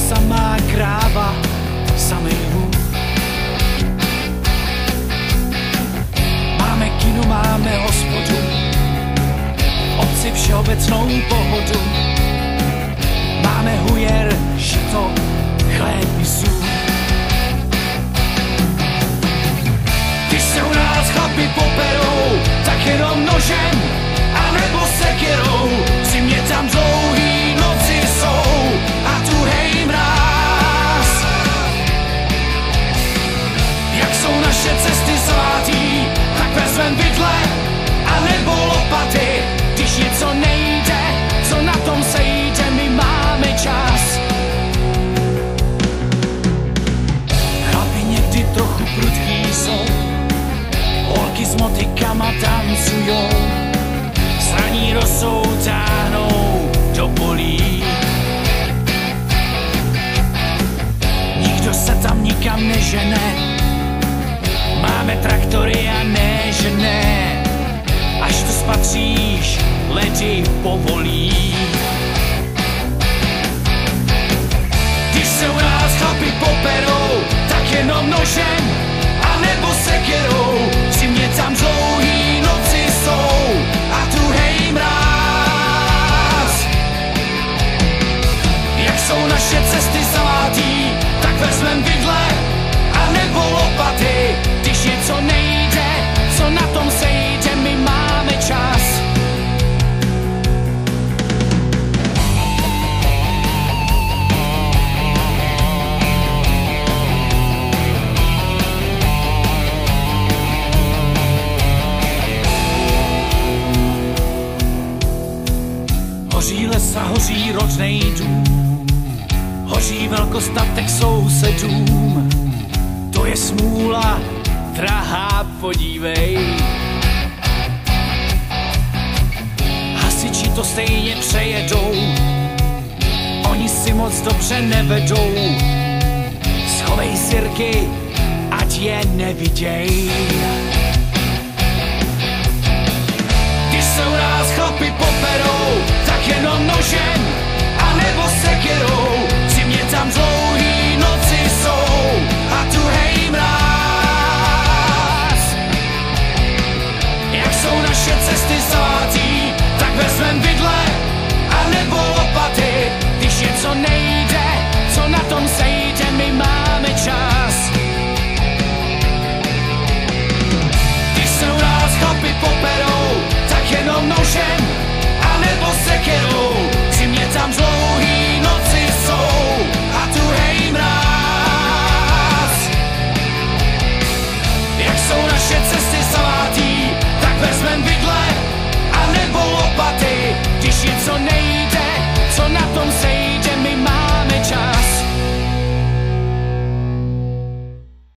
samá kráva, samej hůb. Máme kino, máme hospodu, obci všeobecnou pohodu. Máme hujer, žito, chléb i sůl. Když se u nás chlapi poperou, tak jenom nožem, anebo sekirou. V zimě tam dlouhý noci jsou a tuhej mráz. Jak jsou naše cesty zlatý, tak vezmem vidle anebo lopaty. Když něco nejde, co na tom sejde, my máme čas. Chlapi někdy trochu prudký jsou, holky s motykama tancujou, sraní rosou táhnou do polí. Nikdo se tam nikam nežene, máme traktory a nežene. Až to spatříš, ledy povolí. Když se u nás chlapi poperou, tak jenom nožem anebo sekirou. V zimě tam dlouhý noci jsou a tuhej mráz. Jak jsou naše cesty zlatý, tak vezmem vidle anebo lopaty. Když něco nejde, co na tom sejde, my máme čas. Hoří les a hoří rodnej dům, hoří velkostatek sousedům. To je smůla, drahá, podívej. Hasiči to stejně přejedou, oni si moc dobře nevedou. Schovej sirky, ať je neviděj. Když se u nás chlapi poperou, tak jenom nožem anebo sekirou. V zimě tam zlo